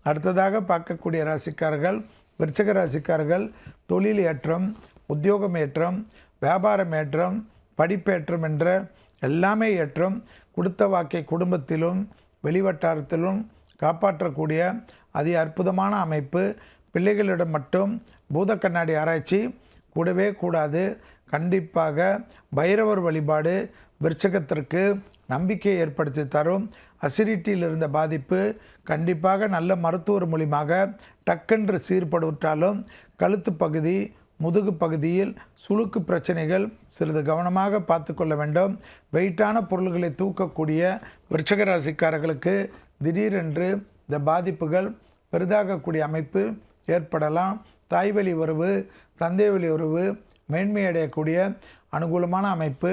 அடுத்ததாக பார்க்கக்கூடிய ராசிக்காரர்கள் விருச்சிக ராசிக்காரர்கள் தொழில் ஏற்றம், உத்தியோகம் ஏற்றம், வியாபாரம் ஏற்றம், படிப்பேற்றம் என்ற எல்லாமே ஏற்றம். கொடுத்த வாக்கை குடும்பத்திலும் வெளிவட்டாரத்திலும் காப்பாற்றக்கூடிய அதி அற்புதமான அமைப்பு. பிள்ளைகளிடம் மட்டும் பூத கண்ணாடி ஆராய்ச்சி கூடவே கூடாது. கண்டிப்பாக பைரவர் வழிபாடு விருச்சகத்திற்கு நம்பிக்கையை ஏற்படுத்தி தரும். அசிடிட்டியில் இருந்த பாதிப்பு கண்டிப்பாக நல்ல மருத்துவர் மூலியமாக டக்கென்று சீர்படுத்தாலும் கழுத்து பகுதி, முதுகு பகுதியில் சுளுக்கு பிரச்சனைகள் சிறிது கவனமாக பார்த்து கொள்ள வேண்டும். வெயிட்டான பொருள்களை தூக்கக்கூடிய விருச்சிக ராசிக்காரர்களுக்கு திடீரென்று இந்த பாதிப்புகள் பெரிதாகக்கூடிய அமைப்பு ஏற்படலாம். தாய்வழி உறவு, தந்தை வழி உறவு மேன்மையடையக்கூடிய அனுகூலமான அமைப்பு.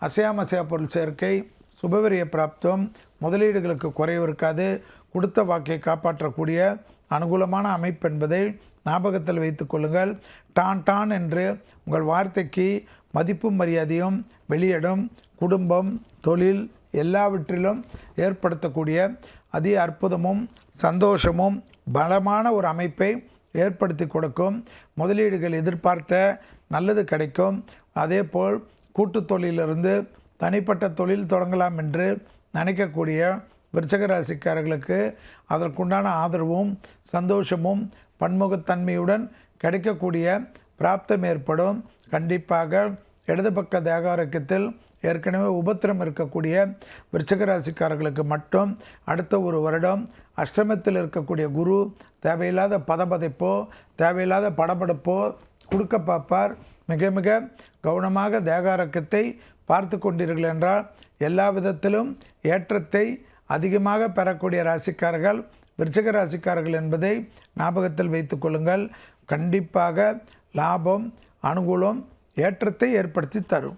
அசையாமசையா பொருள் சேர்க்கை, சுபவிரிய பிராப்தம், முதலீடுகளுக்கு குறைவு இருக்காது. கொடுத்த வாக்கை காப்பாற்றக்கூடிய அனுகூலமான அமைப்பு என்பதை ஞாபகத்தில் வைத்து கொள்ளுங்கள். டான் டான் என்று உங்கள் வார்த்தைக்கு மதிப்பும் மரியாதையும் வெளியிடும். குடும்பம், தொழில் எல்லாவற்றிலும் ஏற்படுத்தக்கூடிய அதி அற்புதமும் சந்தோஷமும் பலமான ஒரு அமைப்பை ஏற்படுத்தி கொடுக்கும். முதலீடுகள் எதிர்பார்த்த நல்லது கிடைக்கும். அதேபோல் கூட்டு தொழிலிருந்து தனிப்பட்ட தொழில் தொடங்கலாம் என்று நினைக்கக்கூடிய விருச்சிக ராசிக்காரர்களுக்கு அதற்குண்டான ஆதரவும் சந்தோஷமும் பன்முகத்தன்மையுடன் கிடைக்கக்கூடிய பிராப்தம் ஏற்படும். கண்டிப்பாக இடது பக்க தேகாரோக்கியத்தில் ஏற்கனவே உபத்திரம் இருக்கக்கூடிய விருச்சிக ராசிக்காரர்களுக்கு மட்டும் அடுத்த ஒரு வருடம் அஷ்டமத்தில் இருக்கக்கூடிய குரு தேவையில்லாத பதபதைப்போ தேவையில்லாத படபடப்போ கொடுக்க பார்ப்பார். மிக மிக கவனமாக தேகாரோக்கியத்தை பார்த்து கொண்டீர்கள் என்றால் எல்லா விதத்திலும் ஏற்றத்தை அதிகமாக பெறக்கூடிய ராசிக்காரர்கள் விருச்சிக ராசிக்காரர்கள் என்பதை ஞாபகத்தில் வைத்து கொள்ளுங்கள். கண்டிப்பாக லாபம், அனுகூலம், ஏற்றத்தை ஏற்படுத்தி தரும்.